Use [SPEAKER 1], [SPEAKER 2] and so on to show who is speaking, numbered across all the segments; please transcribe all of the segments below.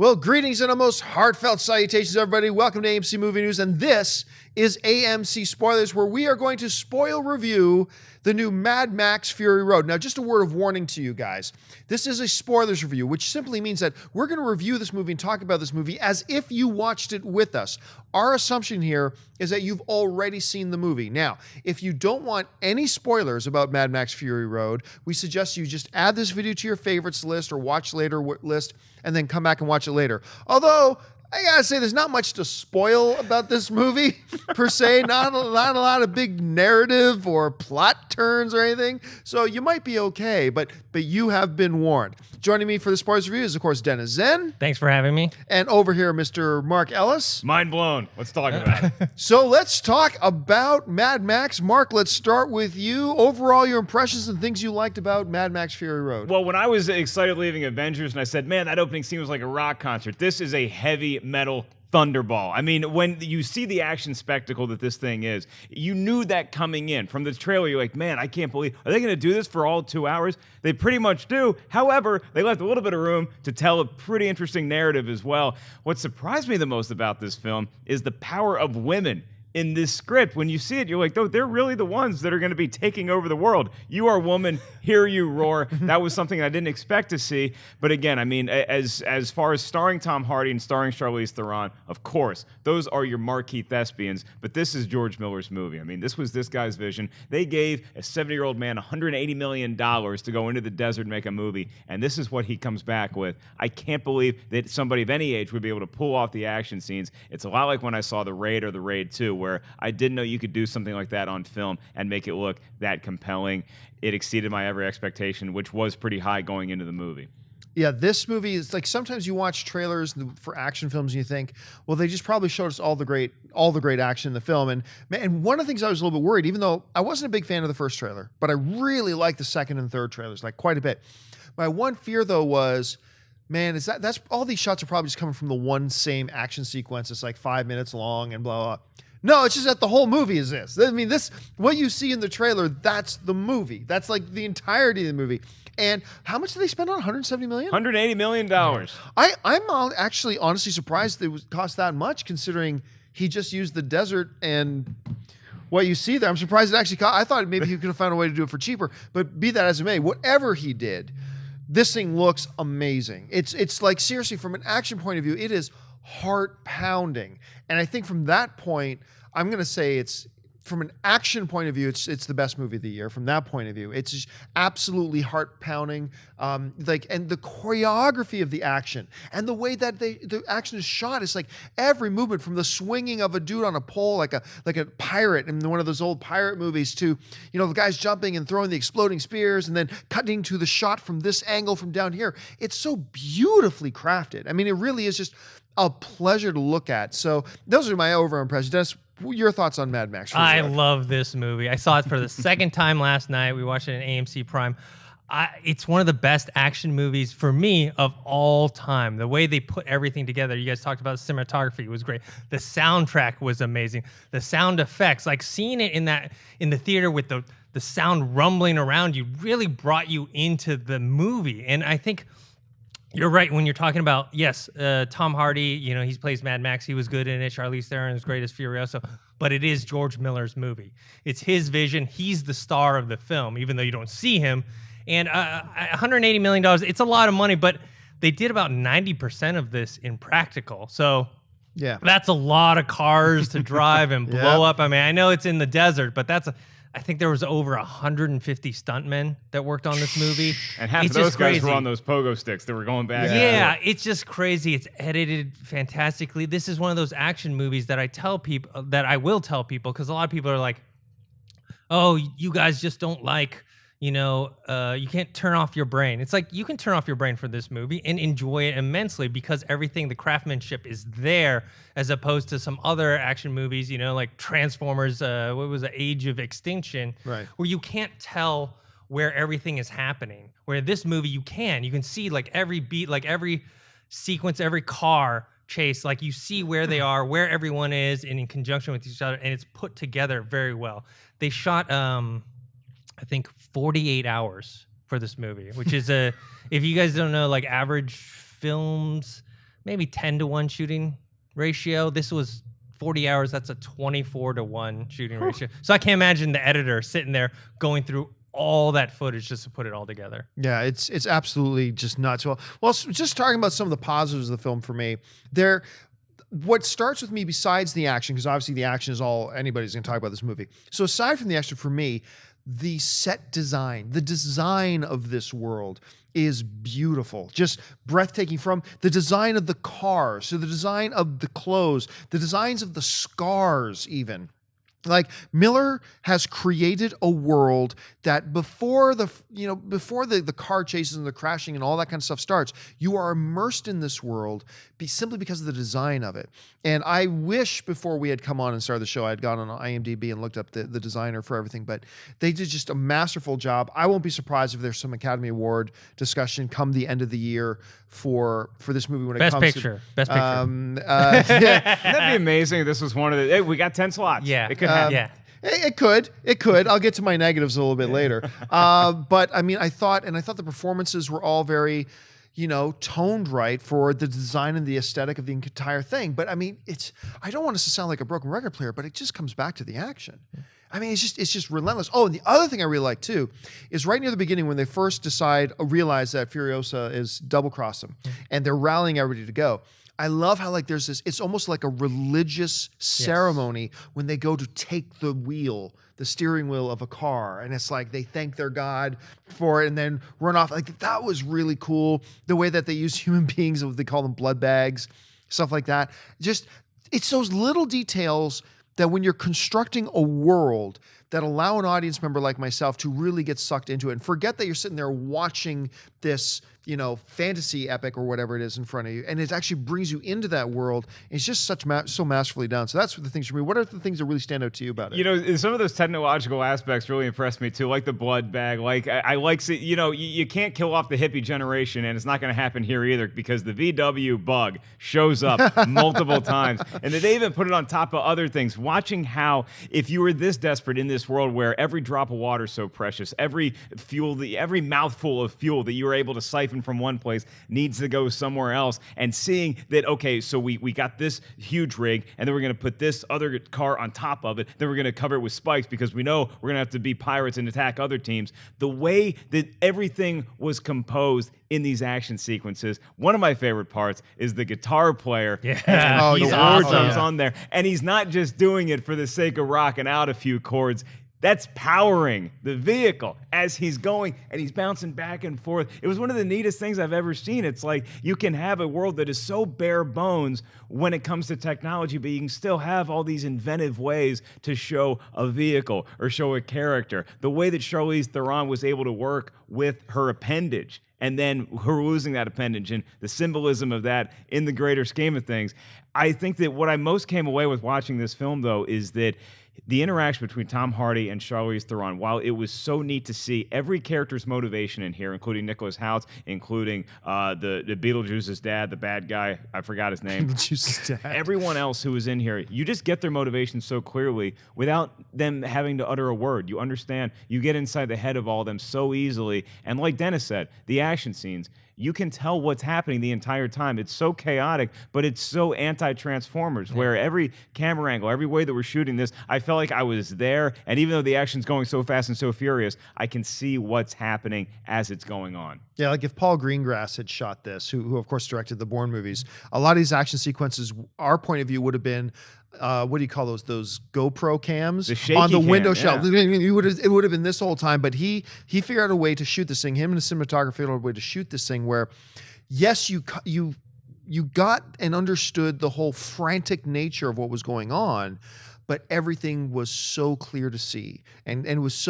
[SPEAKER 1] Well, greetings and a most heartfelt salutations, everybody. Welcome to AMC Movie News, and this is AMC Spoilers, where we are going to spoil review the new Mad Max Fury Road. Now, just a word of warning to you guys. This is a spoilers review, which simply means that we're going to review this movie and talk about this movie as if you watched it with us. Our assumption here is that you've already seen the movie. Now, if you don't want any spoilers about Mad Max Fury Road, we suggest you just add this video to your favorites list or watch later list and then come back and watch it later. Although, I gotta say, there's not much to spoil about this movie, per se. Not a lot of big narrative or plot turns or anything. So you might be okay, but you have been warned. Joining me for the spoilers review is, of course, Dennis Zen.
[SPEAKER 2] Thanks for having me.
[SPEAKER 1] And over here, Mr. Mark Ellis.
[SPEAKER 3] Mind blown. Let's talk about it.
[SPEAKER 1] So let's talk about Mad Max. Mark, let's start with you. Overall, your impressions and things you liked about Mad Max Fury Road.
[SPEAKER 3] Well, when I was excited leaving Avengers and I said, man, that opening scene was like a rock concert, this is a heavy metal thunderball. I mean, when you see the action spectacle that this thing is, you knew that coming in. From the trailer, you're like, man, I can't believe, are they going to do this for all 2 hours? They pretty much do. However, they left a little bit of room to tell a pretty interesting narrative as well. What surprised me the most about this film is the power of women in this script. When you see it, you're like, oh, they're really the ones that are going to be taking over the world. You are woman, hear you roar. That was something I didn't expect to see. But again, I mean, as far as starring Tom Hardy and starring Charlize Theron, of course, those are your marquee thespians. But this is George Miller's movie. I mean, this was this guy's vision. They gave a 70-year-old man $180 million to go into the desert and make a movie. And this is what he comes back with. I can't believe that somebody of any age would be able to pull off the action scenes. It's a lot like when I saw The Raid or The Raid 2, where I didn't know you could do something like that on film and make it look that compelling. It exceeded my every expectation, which was pretty high going into the movie.
[SPEAKER 1] Yeah, this movie is like, sometimes you watch trailers for action films and you think, well, they just probably showed us all the great action in the film. And one of the things I was a little bit worried, even though I wasn't a big fan of the first trailer, but I really liked the second and third trailers, like quite a bit. My one fear though was, man, that's all these shots are probably just coming from the one same action sequence. It's like 5 minutes long and blah, blah. No, it's just that the whole movie is this. I mean, what you see in the trailer, that's the movie. That's like the entirety of the movie. And how much did they spend on? $170 million?
[SPEAKER 3] $180 million.
[SPEAKER 1] I'm actually honestly surprised it would cost that much, considering he just used the desert and what you see there. I'm surprised it actually cost. I thought maybe he could have found a way to do it for cheaper. But be that as it may, whatever he did, this thing looks amazing. It's like, seriously, from an action point of view, it is heart pounding. And I think from that point, I'm going to say it's, from an action point of view, it's the best movie of the year. From that point of view, it's just absolutely heart pounding. And the choreography of the action and the way that the action is shot is like every movement, from the swinging of a dude on a pole, like a pirate in one of those old pirate movies, to, the guys jumping and throwing the exploding spears and then cutting to the shot from this angle from down here. It's so beautifully crafted. I mean, it really is just a pleasure to look at. So those are my overall impressions. Dennis, your thoughts on Mad Max?
[SPEAKER 2] I love this movie. I saw it for the second time last night. We watched it on AMC Prime. It's one of the best action movies for me of all time. The way they put everything together. You guys talked about the cinematography. It was great. The soundtrack was amazing. The sound effects, like seeing it in the theater with the sound rumbling around you, really brought you into the movie. And I think you're right when you're talking about, yes, Tom Hardy, he plays Mad Max. He was good in it. Charlize Theron is great as Furiosa. But it is George Miller's movie. It's his vision. He's the star of the film, even though you don't see him. And $180 million, it's a lot of money, but they did about 90% of this in practical. So yeah, that's a lot of cars to drive and blow up. I mean, I know it's in the desert, but I think there was over 150 stuntmen that worked on this movie.
[SPEAKER 3] And half of those guys were on those pogo sticks that were going back.
[SPEAKER 2] Yeah, it's just crazy. It's edited fantastically. This is one of those action movies that I will tell people, because a lot of people are like, oh, you guys just don't like, you can't turn off your brain. It's like, you can turn off your brain for this movie and enjoy it immensely, because everything, the craftsmanship is there, as opposed to some other action movies, like Transformers, what was it, Age of Extinction, right, where you can't tell where everything is happening. Where this movie, you can see like every beat, like every sequence, every car chase, like you see where they are, where everyone is, and in conjunction with each other, and it's put together very well. They shot, I think 48 hours for this movie, which is if you guys don't know, like average films, maybe 10-to-1 shooting ratio. This was 40 hours. That's a 24-to-1 shooting ratio. So I can't imagine the editor sitting there going through all that footage just to put it all together.
[SPEAKER 1] Yeah, it's absolutely just nuts. Well, just talking about some of the positives of the film for me, what starts with me besides the action, because obviously the action is all anybody's going to talk about this movie. So aside from the action, for me, the set design, the design of this world is beautiful, just breathtaking, from the design of the cars to the design of the clothes, the designs of the scars even. Like, Miller has created a world that before the car chases and the crashing and all that kind of stuff starts, you are immersed in this world simply because of the design of it. And I wish before we had come on and started the show, I had gone on IMDb and looked up the designer for everything, but they did just a masterful job. I won't be surprised if there's some Academy Award discussion come the end of the year for this movie when it
[SPEAKER 2] Best
[SPEAKER 1] comes
[SPEAKER 2] picture.
[SPEAKER 1] to
[SPEAKER 2] Best picture.
[SPEAKER 1] yeah.
[SPEAKER 3] Wouldn't that be amazing if this was one of the, hey, we got 10 slots.
[SPEAKER 2] Yeah.
[SPEAKER 3] It could happen.
[SPEAKER 2] Yeah.
[SPEAKER 1] It could. I'll get to my negatives a little bit later. But I mean, I thought the performances were all very, toned right for the design and the aesthetic of the entire thing. But I mean, I don't want us to sound like a broken record player, but it just comes back to the action. I mean, it's just relentless. Oh, and the other thing I really like too is right near the beginning when they first realize that Furiosa is double-crossed them, and they're rallying everybody to go. I love how there's this, it's almost like a religious ceremony when they go to take the steering wheel of a car, and it's like they thank their God for it and then run off. Like, that was really cool. The way that they use human beings, they call them blood bags, stuff like that. Just, it's those little details that when you're constructing a world that allow an audience member like myself to really get sucked into it and forget that you're sitting there watching this, fantasy epic or whatever it is in front of you, and it actually brings you into that world. It's just so masterfully done. So that's the things for me. What are the things that really stand out to you about it?
[SPEAKER 3] Some of those technological aspects really impressed me too, like the blood bag. Like, I like, you can't kill off the hippie generation, and it's not going to happen here either, because the VW bug shows up multiple times, and they even put it on top of other things. Watching how, if you were this desperate in this world where every drop of water is so precious, every mouthful of fuel that you were able to siphon from one place needs to go somewhere else, and seeing that, okay, so we got this huge rig, and then we're going to put this other car on top of it, then we're going to cover it with spikes because we know we're going to have to be pirates and attack other teams. The way that everything was composed in these action sequences, one of my favorite parts is the guitar player.
[SPEAKER 2] Yeah.
[SPEAKER 3] He's
[SPEAKER 2] awesome.
[SPEAKER 3] on there, and he's not just doing it for the sake of rocking out a few chords. That's powering the vehicle as he's going, and he's bouncing back and forth. It was one of the neatest things I've ever seen. It's like you can have a world that is so bare bones when it comes to technology, but you can still have all these inventive ways to show a vehicle or show a character. The way that Charlize Theron was able to work with her appendage, and then her losing that appendage and the symbolism of that in the greater scheme of things. I think that what I most came away with watching this film, though, is that the interaction between Tom Hardy and Charlize Theron, while it was so neat to see every character's motivation in here, including Nicholas Hoult, including the Beetlejuice's dad, the bad guy, I forgot his name.
[SPEAKER 1] Beetlejuice's dad.
[SPEAKER 3] Everyone else who was in here, you just get their motivation so clearly without them having to utter a word. You understand. You get inside the head of all of them so easily. And like Dennis said, the action scenes, you can tell what's happening the entire time. It's so chaotic, but it's so anti-Transformers, where every camera angle, every way that we're shooting this, I felt like I was there. And even though the action's going so fast and so furious, I can see what's happening as it's going on.
[SPEAKER 1] Yeah, like if Paul Greengrass had shot this, who of course directed the Bourne movies, a lot of these action sequences, our point of view would have been, what do you call those GoPro cams on the window shelf? It would have been this whole time, but he figured out a way to shoot this thing. Him and the cinematographer figured out a way to shoot this thing where, yes, you got and understood the whole frantic nature of what was going on, but everything was so clear to see, and it was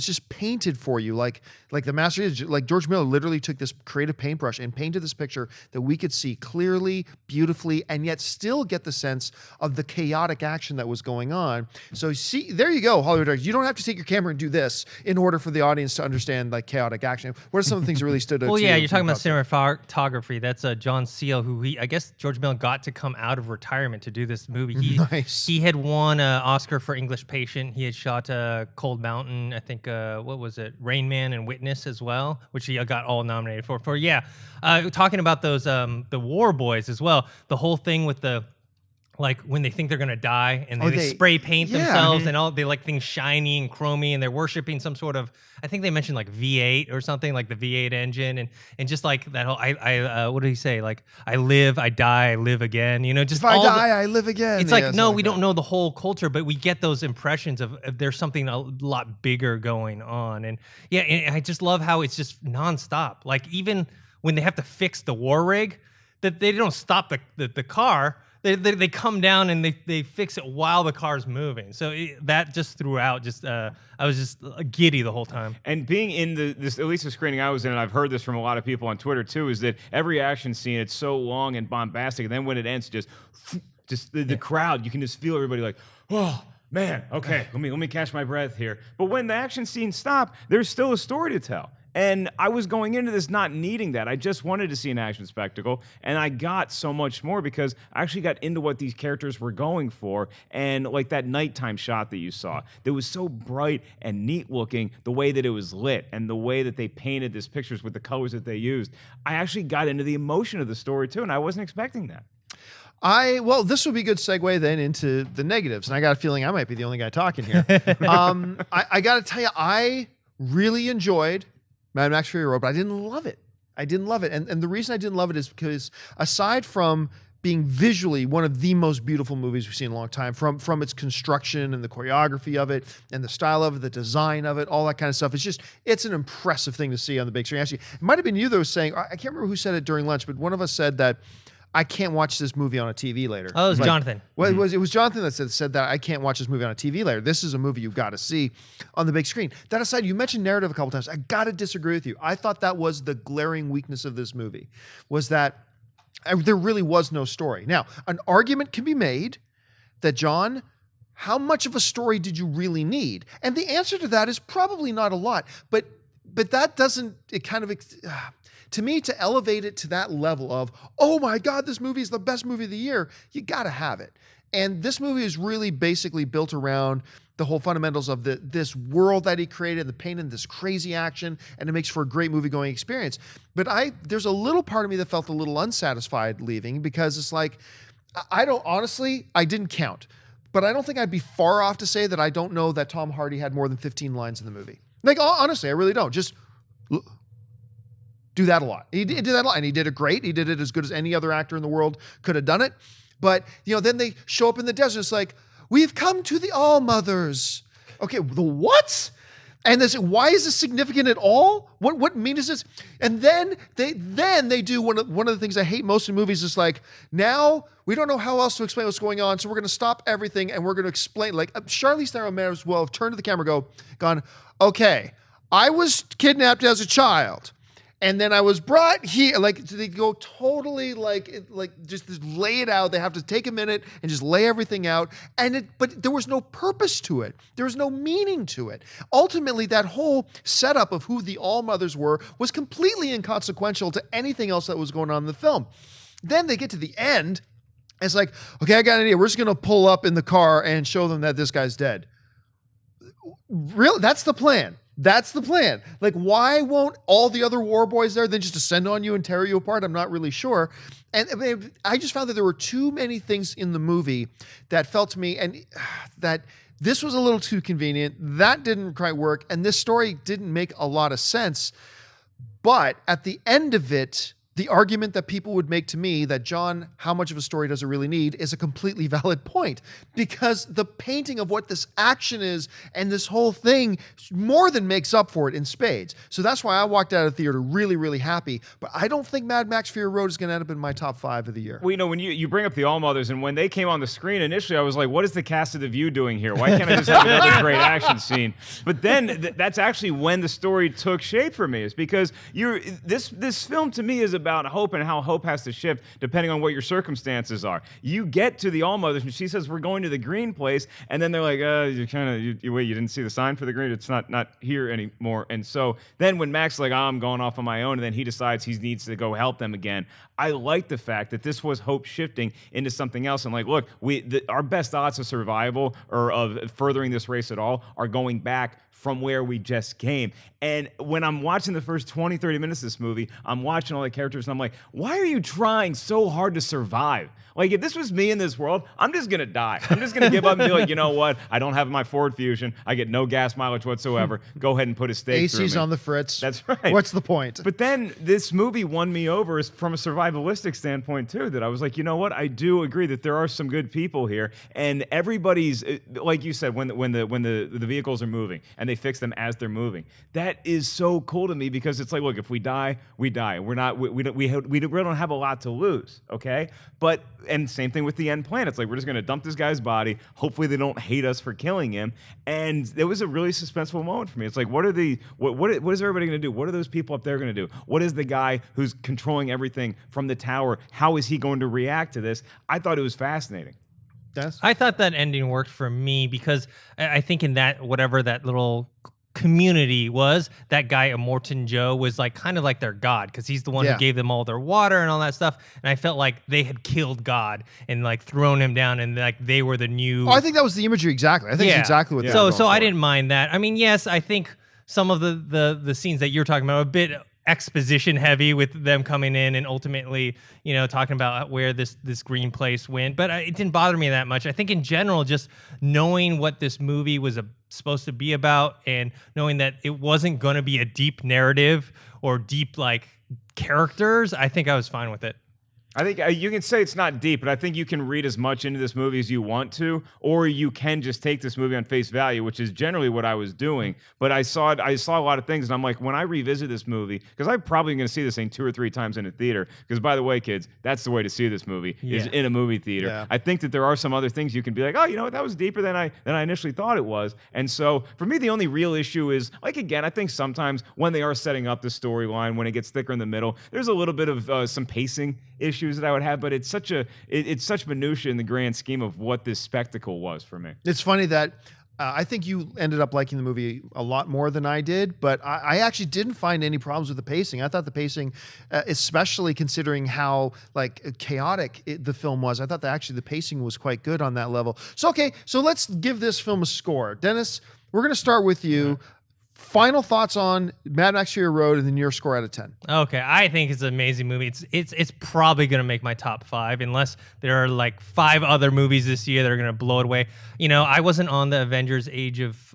[SPEAKER 1] just painted for you like the master is. Like George Miller literally took this creative paintbrush and painted this picture that we could see clearly, beautifully, and yet still get the sense of the chaotic action that was going on. So see, there you go, Hollywood directors. You don't have to take your camera and do this in order for the audience to understand like chaotic action. What are some of the things that really stood out?
[SPEAKER 2] Well,
[SPEAKER 1] to
[SPEAKER 2] yeah,
[SPEAKER 1] you
[SPEAKER 2] you're talking about cinematography. That's John Seal, who I guess George Miller got to come out of retirement to do this movie.
[SPEAKER 1] Nice.
[SPEAKER 2] He had won Oscar for English Patient. He had shot Cold Mountain, I think, what was it, Rain Man and Witness as well, which he got all nominated for. Talking about those, the War Boys as well, the whole thing with the, like when they think they're gonna die and they spray paint themselves and all, they like things shiny and chromy and they're worshiping some sort of, I think they mentioned like V8 or something, like the V8 engine and just like that whole, what did he say? Like, I live, I die, I live again, you know, just
[SPEAKER 1] if I die, I live again.
[SPEAKER 2] It's like, no, we don't know the whole culture, but we get those impressions of there's something a lot bigger going on. And yeah, and I just love how it's just nonstop. Like even when they have to fix the war rig, that they don't stop the car. They come down and they fix it while the car's moving. So that just throughout, I was just giddy the whole time.
[SPEAKER 3] And being in this, at least the screening I was in, and I've heard this from a lot of people on Twitter too, is that every action scene, it's so long and bombastic, and then when it ends, just the crowd, you can just feel everybody like, oh man, okay, let me catch my breath here. But when the action scenes stop, there's still a story to tell. And I was going into this not needing that. I just wanted to see an action spectacle, and I got so much more because I actually got into what these characters were going for. And like that nighttime shot that you saw, that was so bright and neat looking, the way that it was lit and the way that they painted these pictures with the colors that they used. I actually got into the emotion of the story too, and I wasn't expecting that.
[SPEAKER 1] Well, this would be a good segue then into the negatives, and I got a feeling I might be the only guy talking here. I got to tell you, I really enjoyed Mad Max Fury Road, but I didn't love it. And the reason I didn't love it is because aside from being visually one of the most beautiful movies we've seen in a long time, from its construction and the choreography of it and the style of it, the design of it, all that kind of stuff, it's an impressive thing to see on the big screen. Actually, it might have been you that was saying, I can't remember who said it during lunch, but one of us said that I can't watch this movie on a TV later.
[SPEAKER 2] Oh, it was Jonathan.
[SPEAKER 1] Well, it was Jonathan that said that I can't watch this movie on a TV later. This is a movie you've got to see on the big screen. That aside, you mentioned narrative a couple times. I got to disagree with you. I thought that was the glaring weakness of this movie, was that there really was no story. Now, an argument can be made that, John, how much of a story did you really need? And the answer to that is probably not a lot. But that doesn't, it kind of... to me, to elevate it to that level of, oh my God, this movie is the best movie of the year, you got to have it. And this movie is really basically built around the whole fundamentals of this world that he created, the pain and this crazy action, and it makes for a great movie-going experience. But there's a little part of me that felt a little unsatisfied leaving, because it's like, I didn't count, but I don't think I'd be far off to say that I don't know that Tom Hardy had more than 15 lines in the movie. Like, honestly, I really don't. Just do that a lot. He did that a lot, and he did it great. He did it as good as any other actor in the world could have done it. But, then they show up in the desert. It's like, we've come to the All-Mothers. Okay, the what? And why is this significant at all? What mean is this? And then they do one of the things I hate most in movies is like, now we don't know how else to explain what's going on, so we're going to stop everything and we're going to explain. Like, Charlize Theron may as well have turned to the camera, gone, okay, I was kidnapped as a child. And then I was brought here, like, they go totally just lay it out. They have to take a minute and just lay everything out. But there was no purpose to it. There was no meaning to it. Ultimately, that whole setup of who the All-Mothers were was completely inconsequential to anything else that was going on in the film. Then they get to the end. And it's like, okay, I got an idea. We're just going to pull up in the car and show them that this guy's dead. Really? That's the plan. That's the plan. Like, why won't all the other war boys there then just descend on you and tear you apart? I'm not really sure. And I just found that there were too many things in the movie that felt to me, and that this was a little too convenient. That didn't quite work. And this story didn't make a lot of sense. But at the end of it, the argument that people would make to me that, John, how much of a story does it really need, is a completely valid point, because the painting of what this action is and this whole thing more than makes up for it in spades. So that's why I walked out of the theater really, really happy. But I don't think Mad Max Fury Road is going to end up in my top 5 of the year.
[SPEAKER 3] Well, when you bring up the All-Mothers, and when they came on the screen initially, I was like, what is the cast of The View doing here? Why can't I just have another great action scene? But then that's actually when the story took shape for me, is because this film to me is about about hope and how hope has to shift depending on what your circumstances are. You get to the Allmothers, and she says, we're going to the green place, and then they're like, wait, you didn't see the sign for the green? It's not here anymore. And so then when Max is like, I'm going off on my own, and then he decides he needs to go help them again, I like the fact that this was hope shifting into something else. And like, look, our best odds of survival or of furthering this race at all are going back from where we just came. And when I'm watching the first 20, 30 minutes of this movie, I'm watching all the characters and I'm like, why are you trying so hard to survive? Like, if this was me in this world, I'm just going to die. I'm just going to give up and be like, you know what? I don't have my Ford Fusion. I get no gas mileage whatsoever. Go ahead and put a stake through me.
[SPEAKER 1] AC's on the fritz.
[SPEAKER 3] That's right.
[SPEAKER 1] What's the point?
[SPEAKER 3] But then this movie won me over from a survivalistic standpoint, too, that I was like, you know what? I do agree that there are some good people here. And everybody's, like you said, when the vehicles are moving and they fix them as they're moving, that is so cool to me because it's like, look, if we die, we die. We don't have a lot to lose, okay? But and same thing with the end plan. It's like we're just going to dump this guy's body. Hopefully they don't hate us for killing him. And it was a really suspenseful moment for me. It's like, what is everybody going to do? What are those people up there going to do? What is the guy who's controlling everything from the tower? How is he going to react to this? I thought it was fascinating.
[SPEAKER 1] Des?
[SPEAKER 2] I thought that ending worked for me because I think in that, whatever that little community was, that guy Immortan Joe was like kind of like their god because he's the one who gave them all their water and all that stuff. And I felt like they had killed God and like thrown him down and like they were the new.
[SPEAKER 1] Oh, I think that was the imagery exactly. I think it's exactly what.
[SPEAKER 2] So I didn't mind that. I mean, yes, I think some of the scenes that you're talking about are a bit exposition heavy with them coming in and ultimately, talking about where this green place went. But it didn't bother me that much. I think in general, just knowing what this movie was supposed to be about and knowing that it wasn't going to be a deep narrative or deep like characters, I think I was fine with it.
[SPEAKER 3] I think you can say it's not deep, but I think you can read as much into this movie as you want to, or you can just take this movie on face value, which is generally what I was doing. But I saw a lot of things, and I'm like, when I revisit this movie, because I'm probably going to see this thing 2 or 3 times in a theater, because by the way, kids, that's the way to see this movie, is in a movie theater. Yeah. I think that there are some other things you can be like, oh, you know what, that was deeper than I initially thought it was. And so for me, the only real issue is, like, again, I think sometimes when they are setting up the storyline, when it gets thicker in the middle, there's a little bit of some pacing issues that I would have, but it's such minutia in the grand scheme of what this spectacle was for me.
[SPEAKER 1] It's funny that I think you ended up liking the movie a lot more than I did, but I actually didn't find any problems with the pacing. I thought the pacing, especially considering how like chaotic the film was, I thought that actually the pacing was quite good on that level. So let's give this film a score. Dennis, we're going to start with you. Final thoughts on Mad Max Fury Road and then your score out of 10.
[SPEAKER 2] Okay, I think it's an amazing movie. It's probably going to make my top 5 unless there are like 5 other movies this year that are going to blow it away. I wasn't on the Avengers Age of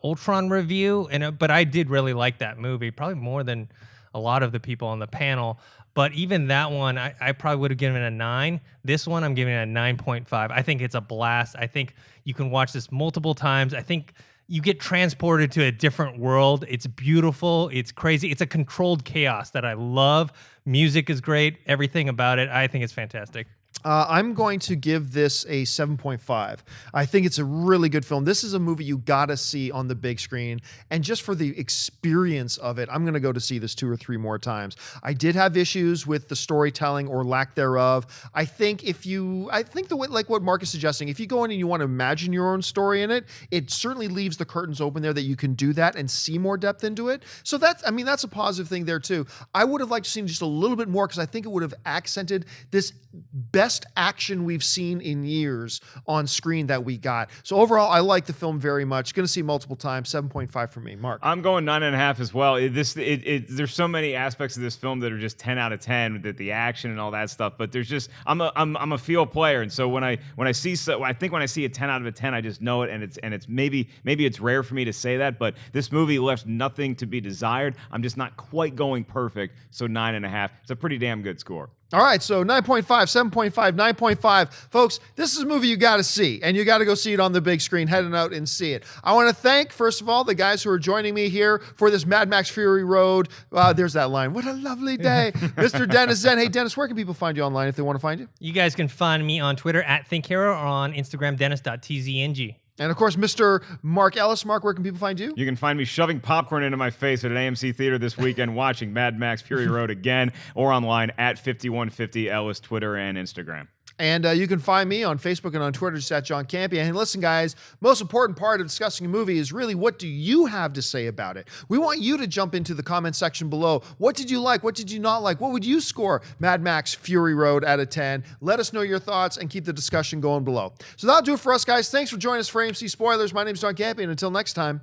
[SPEAKER 2] Ultron review, but I did really like that movie, probably more than a lot of the people on the panel. But even that one, I probably would have given it a 9. This one, I'm giving it a 9.5. I think it's a blast. I think you can watch this multiple times. I think you get transported to a different world. It's beautiful. It's crazy. It's a controlled chaos that I love. Music is great. Everything about it. I think it's fantastic.
[SPEAKER 1] I'm going to give this a 7.5. I think it's a really good film. This is a movie you got to see on the big screen. And just for the experience of it, I'm going to go to see this 2 or 3 more times. I did have issues with the storytelling or lack thereof. I think the way, like what Mark is suggesting, if you go in and you want to imagine your own story in it, it certainly leaves the curtains open there that you can do that and see more depth into it. So that's a positive thing there too. I would have liked to see just a little bit more because I think it would have accented this best action we've seen in years on screen that we got. So overall, I like the film very much. Going to see it multiple times. 7.5 for me. Mark?
[SPEAKER 3] I'm going 9.5 as well. There's so many aspects of this film that are just 10 out of 10, that the action and all that stuff. But there's just I'm a feel player, and so when I see a 10 out of a 10, I just know it, and it's maybe it's rare for me to say that, but this movie left nothing to be desired. I'm just not quite going perfect. So 9.5. It's a pretty damn good score.
[SPEAKER 1] All right, so 9.5, 7.5, 9.5. Folks, this is a movie you got to see, and you got to go see it on the big screen. Head out and see it. I want to thank, first of all, the guys who are joining me here for this Mad Max Fury Road. There's that line. What a lovely day. Mr. Dennis Zen. Hey, Dennis, where can people find you online if they want to find you?
[SPEAKER 2] You guys can find me on Twitter @ThinkHero or on Instagram, dennis.tzng.
[SPEAKER 1] And of course, Mr. Mark Ellis. Mark, where can people find you?
[SPEAKER 3] You can find me shoving popcorn into my face at an AMC theater this weekend, watching Mad Max Fury Road again, or online at 5150 Ellis, Twitter and Instagram.
[SPEAKER 1] And you can find me on Facebook and on Twitter just at John Campion. And listen, guys, most important part of discussing a movie is really what do you have to say about it? We want you to jump into the comment section below. What did you like? What did you not like? What would you score Mad Max Fury Road out of 10? Let us know your thoughts and keep the discussion going below. So that'll do it for us, guys. Thanks for joining us for AMC Spoilers. My name is John Campion. Until next time,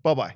[SPEAKER 1] bye-bye.